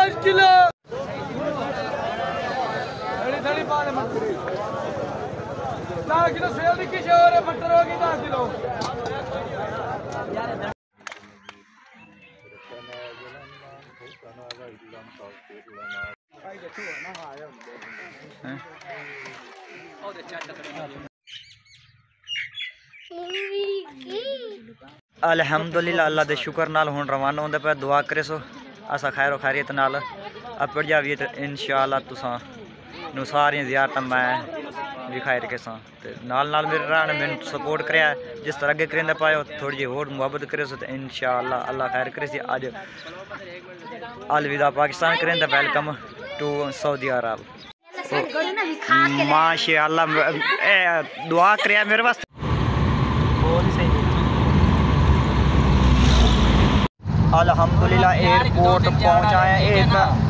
5 kilo cell की शोर मटर होगी 10 किलो अल्हम्दुलिल्लाह अल्लाह दे शुक्र नाल हुण रवाना होंदे पे दुआ करे सो असा खैर खैरियत नाल अपड़ जाविए तो इंशाअल्लाह तुसां नु सारी ज़ियारत मैं दिखाई रखे सां ते नाल नाल मेरे राण मैंने सपोर्ट करया जिस तरह अगे करेंदे पाए थोड़ी जी होर मुहब्बत करे सो तो इंशाअल्लाह अल्लाह खैर करे सी आज अलविदा पाकिस्तान करेंदे वेलकम टू सऊदी अरब माशाअल्लाह दुआ करया मेरे वास्ते अल्हम्दुलिल्लाह एयरपोर्ट पहुंचाया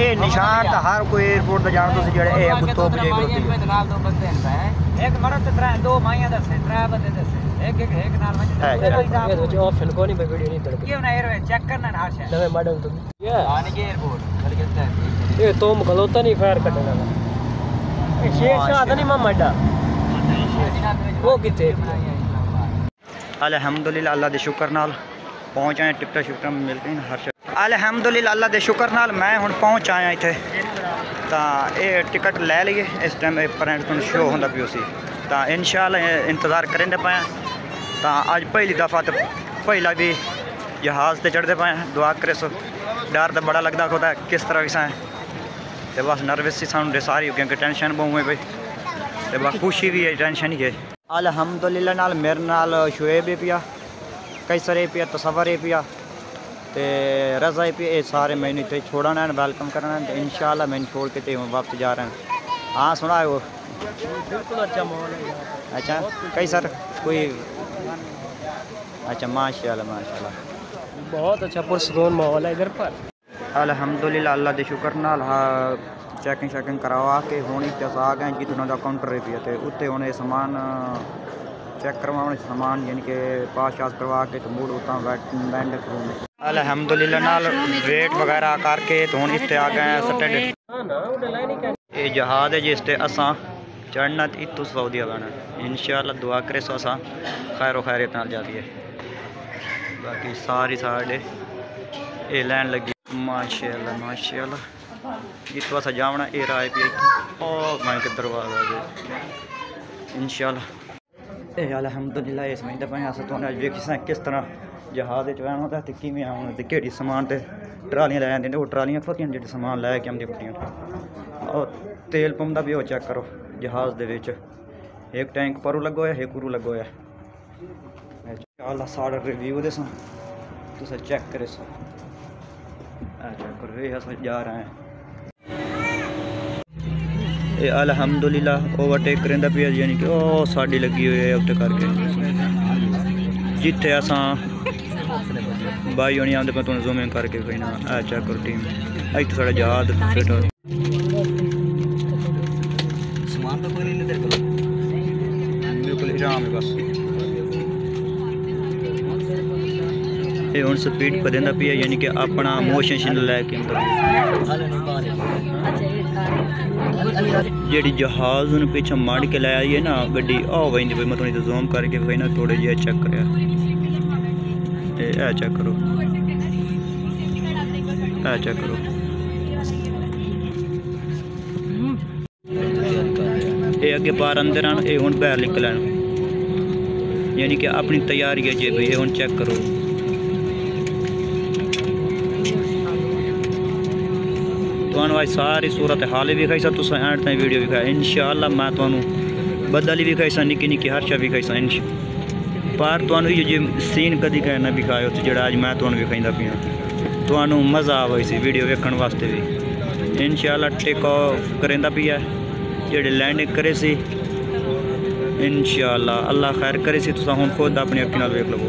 ए निशान तो हर कोई एयरपोर्ट पे जान तुसी जेड़े ए गुत्तो बजे एक मरद ते दो माइयां दसे त्रै बंदे दसे एक नाल में जो ऑप्शन को नहीं वीडियो नहीं तड़के क्यों ना एयर चेक करना ना हर शय नवे मॉडल तो आने के एयरपोर्ट कर कहता है ये तो खलोता नहीं फायर करने लगा ये शेर शाह नहीं मामाडा वो किथे अल्हम्दुलिल्लाह अल्लाह दे शुक्र नाल पहुँच आए टिकट शुक्र मिल गई हर शय अल्हम्दुलिल्लाह अल्लाह दे शुक्र नाल मैं हुण पहुँच आया इत्थे तां ये टिकट लै लईए इस टाइम प्रिंट तुहानूं शो होंदा पियो सी तां इंशाअल्लाह इंतज़ार करेंदे पाए तां अज पहली दफ़ा तो पहला भी जहाज़ ते चढ़दे पाए दुआ करे सो डर तो बड़ा लगता खुदा किस तरह भी तो बस नर्वस सी सानूं सारी हो क्योंकि टेंशन बहुत है भाई तो बस खुशी भी है टेंशन ही है अल्हम्दुलिल्लाह नाल मेरे नाल शुएब है पिया कैसर है पिया तसव्वुर है पिया ते रज़ा है पिया ये सारे मैंने इतने छोड़ना है वेलकम करना है इंशाअल्लाह मैंने छोड़ के ते वापस जा रहे हैं हाँ सुना है वो बिल्कुल अच्छा माहौल है अच्छा कैसर कोई अच्छा माशाल्लाह बहुत अच्छा पुरसकून माहौल है इधर पर अल्हम्दुलिल्लाह अल्लाह दे शुक्र नाल चैकिंग शैकिंग करवा के हुण इत्थे आ गए जी उन्होंने काउंटर है पिया ते उत्ते हुण समान चेक करवाने सामान यानी कि पास शास करवा के तो मूड उतना बैंड अल्हम्दुलिल्लाह नाल वेट वगैरह करके तो हुण इत्थे आ गए सैटरडे ये जहाज़ है जिस ते असां चढ़ना इत्थों सऊदी आना इंशाअल्लाह दुआ करे सो असां खैर खैरियत नाल जाइए बाकी सारी साढ़े ये लैन लगी माशाअल्लाह जित्थों असां जावना ये राय पी मैं के दरवाजा इंशाअल्लाह अल्हम्दुलिल्लाह ये समझते पे अस तुहानूं अज वेखी किस तरह जहाज़ आना होंदा ते किवें आउणा ते केह्ड़ी समान ते ट्रालियां लै आंदे ओह् ट्रालियां खलोतियां जेह्ड़े समान लै के आंदे खलोतियां और तेल पंप दा भी ओह् चेक करो जहाज़ दे विच एक टैंक परों लग्गो होया एक उरू लग्गो होया इंशाअल्लाह साढ़ा रिव्यू दे तुस चेक करे सो चेक करो ये अस जा रहे हैं ये अल्हम्दुलिल्लाह ओवरटेक करेंदा पिया यानी कि ओह साड़ी लगी हुई है उत्ते करके जिथे असां बाई होनी आंदे पे तुहानूं ज़ूम इन करके कोई ना चेक करो टीम इत्थे साढ़ा जहाज़ फिट हो समान तो कोई नहीं तेरे कोल बिल्कुल आराम है बस ये हुण स्पीड पर देंदा पिया यानी कि अपना मोशन लैके जी जहाज़ पिछे मड़ के लै आई है ना गड्डी वही मैं थोड़ी जूम करके कोई ना थोड़े जे चेक कर चेक करो चेक करो ये अगे बार अंदर आन ये हुण बाहर निकल यानी कि अपनी तैयारी है जी भाई ये हुण चेक करो तुहानूं अज सारी सूरत हाल भी खाई तुस एंड ताईं वीडियो विखाई इंशाअल्लाह मैं तुहानूं बदल भी खाई निक्की निक्की हर शा विखाई पर तुहानूं ये जो सीन कदी कहना विखाए उत्थे जेह्ड़ा अज मैं तुहानूं विखाइंदा पिया तुहानूं मज़ा आवे इस वीडियो वेखण वास्ते भी इंशाअल्लाह टेक ऑफ करेंदा पिया जेह्ड़े लैंडिंग करे सी इंशाअल्लाह अल्लाह खैर करे सी तुसां हुण खुद अपनी अक्खीं नाल वेख लवो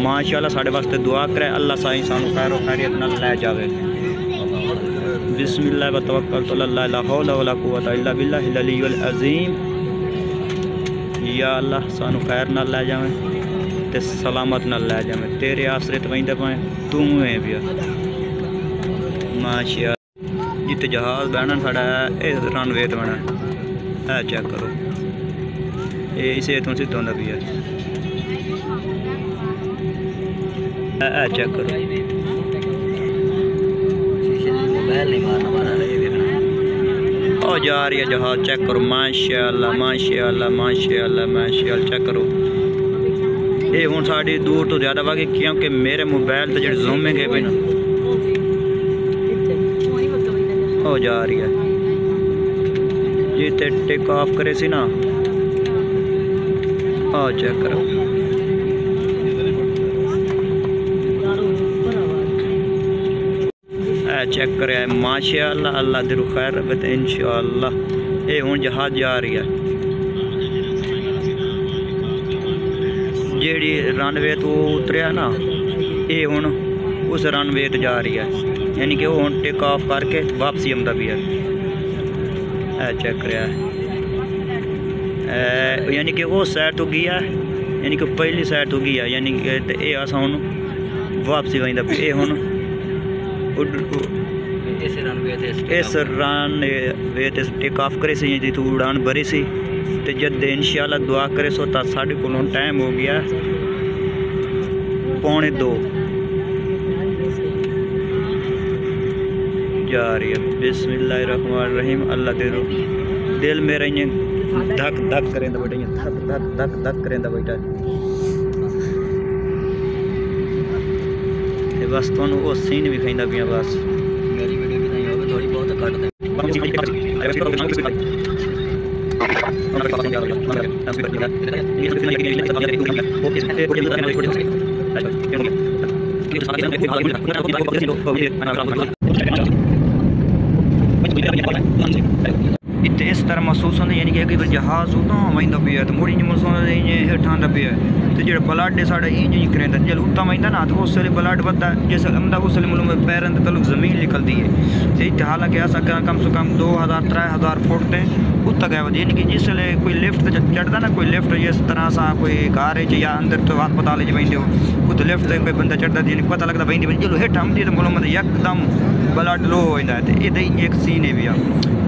माशाअल्लाह साढ़े वास्ते दुआ करे अल्लाह साईं सानूं खैर खैरियत नाल लै जावे बिस्मिल्लाह व तवक्कलतु अल्लाह ला हौला वला कुव्वता इल्ला बिल्लाहिल अलीयुल अज़ीम या अल्लाह सानू खैर नाल लै जावें ते सलामत नाल लै जावें तेरे आसरे ते वंदे पाए तू है पिया माशाअल्लाह। जिते जहाज़ बहना साढ़ा रनवे तो बना है। चेक करो ये इसे तो सिद्ध होंदा भी है। चेक करो ओ जा रही है जहाज़। चेक करो माशाअल्लाह माशाअल्लाह माशाअल्लाह माशाअल्लाह। चेक करो ये हूँ साड़ी दूर तो ज़्यादा वाकई क्योंकि मेरे मोबाइल तो जो जूमे गए पे ना हो जा रही है। जिते टेक ऑफ करे सी ना चेक करो चेक करे माशाअल्लाह। अल्लाह दिल खैर रखे इंशाअल्लाह। ये हूँ जहाज़ जा रही है जेड़ी रनवे तो उतरिया ना ये हूँ उस रनवे तो जा रही है यानी कि वो हूँ टेक ऑफ करके वापसी आमदा भी है। चेक कर यानी कि वो साइड तो गया यानी कि पहली साइड तो गया यानी कि ये अस हूँ वापसी वहीं ये हूँ इस रनवे ते टेक ऑफ करे सी जी तू उड़ान भरी सी तो जद इंशाअल्लाह दुआ करे सो तो साढ़े को टाइम हो गया 1:45 जा रही है। बिस्मिल्लाहिर्रहमानिर्रहीम। अल्लाह दे दिल मेरा इं धक धक करें बेटा इं धक धक धक धक करें बेटा बस तुहानू वो सीन भी खाइंदा पिया बस मेरी वीडियो भी नहीं होगी थोड़ी बहुत कट दे। इतने इस तरह महसूस होंगे यानी कि अगर जहाज़ उतां वहींदा पिया तो मुड़ी महसूस होंदा इं हेठां आंदा पिया तो जो ब्लड है साढ़ा इंज करेंदा जो उत्ता वहींदा ना तो उस वेले ब्लड बदता जिस आंदा उस वेले मुल्क पैरों के तलुक जमीन निकलती है तो इतने हालांकि अस कम से कम 2000-3000 फुट ते उत्ता गए यानी कि जिस वेले कोई लिफ्ट चढ़ता ना कोई लिफ्ट जिस तरह से कोई घर या अंदर तो अस्पताल वेंदे हो उत लिफ्ट कोई बंदा चढ़ता यानी पता लगता बंदी जो हेठां आंदी तो मुल्क यकदम ब्लड लो हो जाता है। ये एक सीन है भी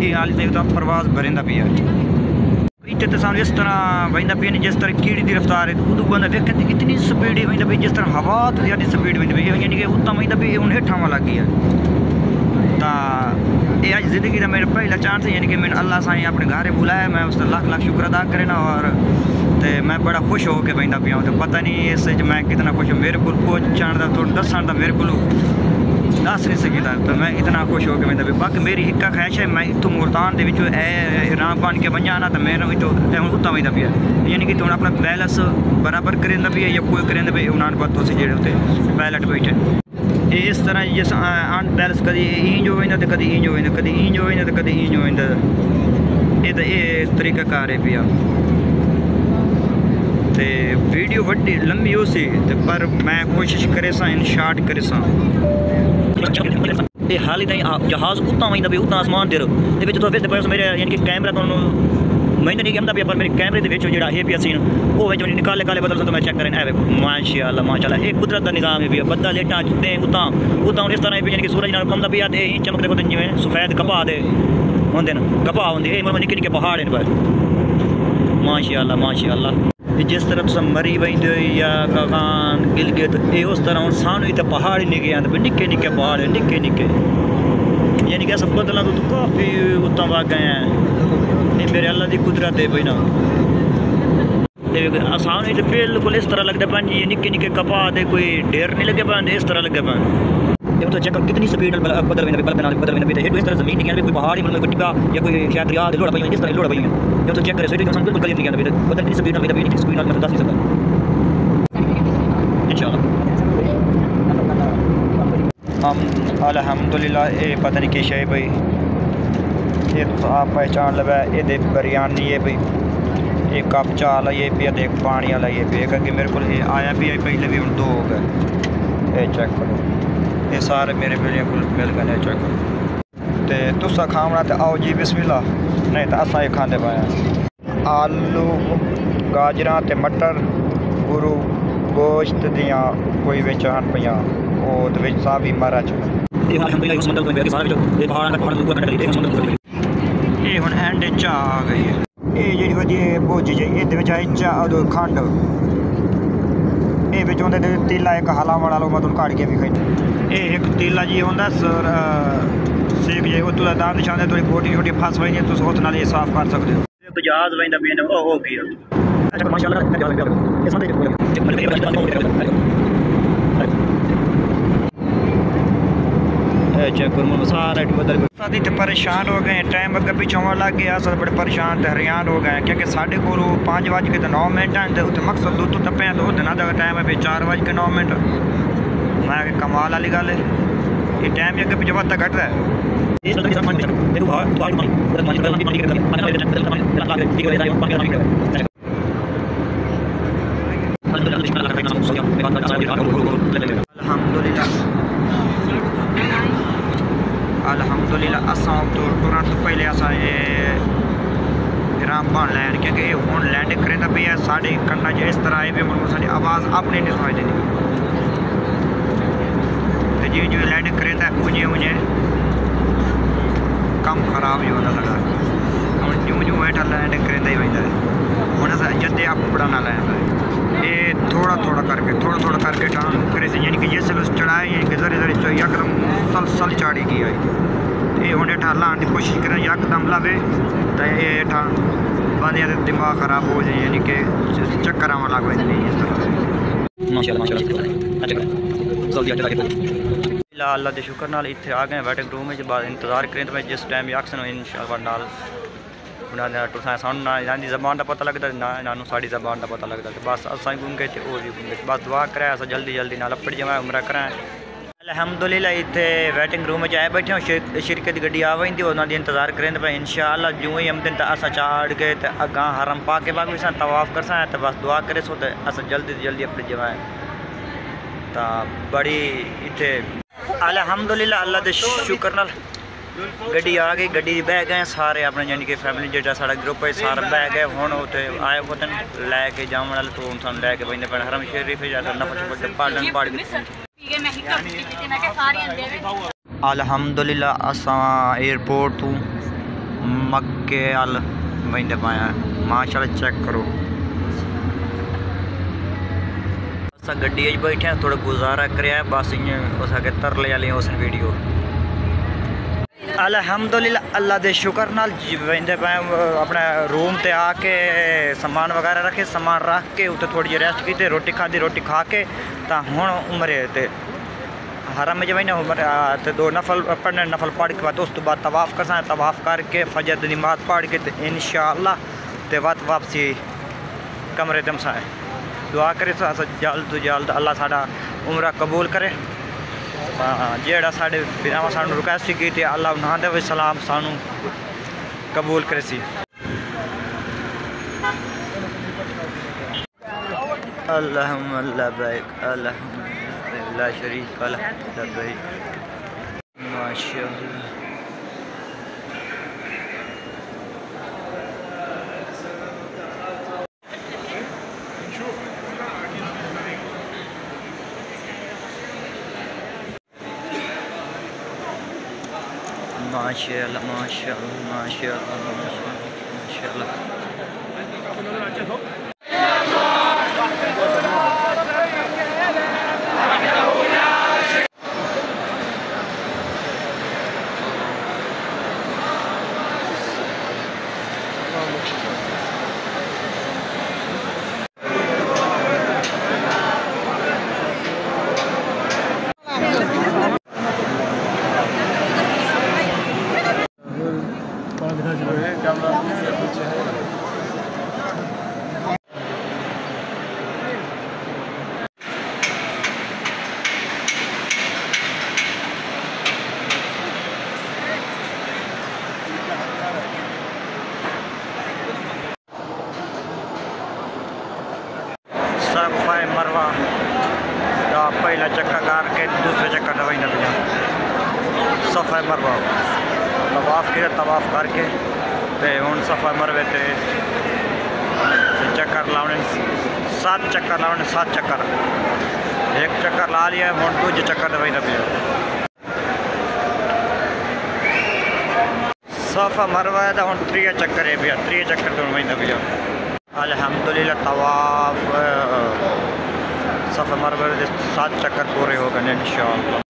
ये हाल तो परवाज भरेंदा पिया इतने तो सामने इस तरह वहींदा पिया नहीं जिस तरह कीड़ी की रफ्तार है उदू बंदा देख इतनी स्पीड वहींदा पी जिस तरह हवा तो ज़्यादा स्पीड वहींदा पी यानी कि उत्ता वहींदा पी हूँ हेठां वाला गया तो ये अज जिंदगी का मेरा पहला चांस है यानी कि मैंने अल्लाह साईं अपने घर बुलाया मैं उसका लाख लाख शुक्र अदा करे ना और तो मैं बड़ा खुश हो के बहता पिया तो पता नहीं इस मैं कितना खुश हूँ मेरे को पहुँचाने का थोड़ा दसन का मेरे को दस नहीं सकता तो मैं इतना खुश हो के मैं बाकी मेरी एक ख्वाहिश है मैं इतों मुल्तान के राम बन के बन जाना तो मैं तो उत्ता वहींदा पिया यानी कि तुम अपना बैलेंस बराबर करेंदा भी है या कोई करेंदा भी उन्होंने बातों से जेड़े होते पायलट बैठे इस तरह जिस अनबैलेंस कभी इंज हो तो कभी इंज हो कभी इंज हो तो कभी इंज हो ये तरीकाकार है पिया तो वीडियो वड्डी लंबी हो सी पर मैं कोशिश करे सा इन शार्ट करे सा ये हाल ही ताईं जहाज़ उत्ता वहींदा पिया उत्ता आसमान ते मेरे यानी कि कैमरा तो मैं नहीं कहता पिया पर मेरे कैमरे के जो है पिया सीन वो निकाले काले बदल तो मैं चेक करें माशाअल्लाह माशाअल्लाह ये कुदरत का निज़ाम है पिया बदल लेटा जितने उत्ता इस तरह यानी कि सूरज नाल पौंदा पिया ते चमकते पोंदे जिवें सफेद कपाह दे होंदे न कपाह होंदे निक्के निक्के पहाड़ हैं पर माशाअल्लाह माशाअल्लाह जिस तरह तुम मरी वहींदे या काकान गिलगित ये उस तरह हूँ सानू इतने पहाड़ ही निके आते निक्के निक्के पहाड़ निक्के निक्के यानी कि अस बदलों तो काफ़ी उत्ता वग गए हैं। ये मेरे अल्लाह की कुदरत है भाई ना सानू तो बिल्कुल इस तरह लगता पान जी निक्के निक्के कपाह दे कोई ढेर नहीं लगे पान इस तरह लगे पान तो चेक कितनी स्पीड बदल इस तरह जमीन नहीं कोई पहाड़ मतलब कोई टिब्बा या कोई शायद रियाद लोड़ा पई इस तरह लोड़ा पई है तो चेक करे सही बिल्कुल गली नहीं आता बदल कितनी स्पीड में स्पीड में दस नहीं सकता इंशाल्लाह हम अल्हम्दुलिल्लाह ये पता नहीं किश है भाई ये तो आप पहचान लगा ये बिरयानी है भाई ये कप चा वाला ये पिया देख पानी वाला ये पिया क्योंकि मेरे को आया भी है पहले भी हम 2 हो गए। ये चेक करो ये सारे मेरे बिल्कुल मिल गए चेक करो तो तुसा खावना तो आओ जी बिस्मिल्लाह नहीं तो असा ये खाते पाए आलू गाजर ते मटर गुरु गोश्त दियाँ कोई बेचान पियाँ ਉਹ ਦੇ ਵਿੱਚ ਸਾਫ ਹੀ ਮਾਰਾ ਚ ਇਹ ਹੁਣ ਐਂਡ ਚ ਆ ਗਈ ਹੈ। ਇਹ ਜਿਹੜੀ ਵਧੀਆ ਭੁੱਜ ਜੇ ਇਹਦੇ ਵਿੱਚ ਆਈ ਚਾਹ ਖੰਡ ਇਹ ਵਿੱਚ ਉਹਦੇ ਤੀਲਾ ਇੱਕ ਹਲਾਵਣ ਵਾਲਾ ਮੈਂ ਤੁਹਾਨੂੰ ਘੜ ਕੇ ਵੀ ਖਾਈ ਇਹ ਇੱਕ ਤੀਲਾ ਜੀ ਹੁੰਦਾ ਸਰ ਸੇਕ ਜੇ ਉਹ ਤੋਂ ਦਾ ਨਿਸ਼ਾਨ ਥੋੜੀ ਬੋਟੀ ਛੋਟੀ ਫਸ ਵਈ ਤੁਸੀਂ ਉਸ ਨਾਲ ਇਹ ਸਾਫ਼ ਕਰ ਸਕਦੇ ਹੋ। ਇੱਕ ਜਹਾਜ਼ ਵੈਂਦਾ ਪੀਣ ਉਹ ਹੋ ਗਿਆ ਅੱਛਾ ਮਾਸ਼ਾਅੱਲਾ ਇਹ ਸੰਦੇ चेक करो सारा बदल साथी तो परेशान हो गए टाइम अगर पिछों लग गया सब बड़े परेशान तो हरियान हो गए क्योंकि साढ़े को 5:09 तो मकसद दूर तो टप्पे तो दिन का टाइम है 4:09 मैं कमाल वाली गल है ये टाइम अगर पिछले वादा घट रहा अल्हम्दुलिल्लाह असा तुरंत पहले असा विराम बन लैन क्योंकि हूँ लैंड करें पे है साढ़े कन्ना च इस तरह आए पे मुझे साड़ी आवाज़ अपनी नहीं सुनाई देती तो जिमें जिमें लैंड करें उंजे उंजे कम खराब ही होता साढ़ा हूँ ज्यों ज्यों हेठा लैंड करें ही बंदा है हूँ अस जदे अपना ना लैंड ये थोड़ा थोड़ा करके टान करे से यानी कि जिस चढ़ाए यानी कि जरे जरे यकदम सल चाड़ी गई आई ये हूँ हेठा लाने की कोशिश करें यकदम लावे तो ये हेठा बंद दिमाग खराब हो जाए यानी कि चक्कर आवन लग पैंदे नहीं इस तरह अल्लाह के शुक्र नाल इत्थे आ गए वेटिंग रूम में बाद इंतजार करें तो मैं जिस टाइम एक्शन इंशाअल्लाह नाल सानू जबान का पता लगता ना इन्हों साड़ी जबान का पता लगता तो बस असा घूम गए तो और भी घूम गए बस दुआ कराए अस जल्दी जल्दी नाल अपनी जमा उमरा कराएं। अल्हम्दुलिल्लाह इतने वेटिंग रूम में आए बैठे हो शिरकत की गड्डी आ वही उन्होंने इंतजार करें पे इंशाअल्लाह जो ही आमदन तो अस चाड़ गए तो अगा हरम पा के बाग भी तवाफ कर सा तो बस दुआ करे सो तो अस जल्दी से जल्दी अपनी जमा तो बड़ी इतने अल्हम्दुलिल्लाह अल्लाह के शुक्र नाल गड्डी आ गई गड्डी बह गए सारे अपने यानी कि फैमिली जो सारा ग्रुप है सारा बह गए हूँ उत्थे आए होते लैके जाने वाले तो हम सानू लैके बंदे पैन हरम शरीफ पढ़न पढ़ अल्हम्दुलिल्लाह असा एयरपोर्ट तो मक्के अल बंदे पाया माशाअल्लाह चेक करो असा गड्डी बैठे थोड़ा गुजारा कराया बस इं उस अगर तरले वाली उस वीडियो अल्हम्दुलिल्लाह अल्लाह के शुक्र नाल वंदे पे अपने रूम ते आके सामान वगैरह रखे सामान रख के उत्ते थोड़ी जी रेस्ट की रोटी खाधी रोटी खा के तो हूँ उमरे ते हरम में वही उमर तो 2 नफल पढ़ने नफल पढ़ के बाद उस तो बाद तवाफ कर तवाफ करके फजर की नमाज पढ़ के तो इंशाअल्लाह ते वापसी कमरे तम सा दुआ करे जल्द तो जल्द अल्लाह साडा उमरा कबूल करे जेड़ा साढ़े बिरावा सानू रिक्वेस्ट की थी अल्लाह उन्होंने दे सलाम सानू कबूल करे सी। अल्लाहुम्मा लब्बैक अल्लाहुम्मा ला शरीक लक लब्बैक माशाअल्लाह माशाअल्लाह माशाअल्लाह माशाअल्लाह माशाअल्लाह सफ़ा मरवा का पहला चक्कर करके दूसरे चक्कर दवाई न पिया सफ़ा मरवा तवाफ किया तवाफ करके तो हूँ सफ़ा मरवे तो चक्कर लाने 7 चक्कर लाने 7 चक्कर एक चक्कर ला लिया हूँ दूजे चक्कर दवाई पियो सफ़ा मरवा हूँ 3 चक्कर है भैया 3 चक्कर तो वही पियो अल्हम्दुलिल्लाह तवाफ सफ़ा मरवा 7 चक्कर पूरे हो गए इंशाअल्लाह।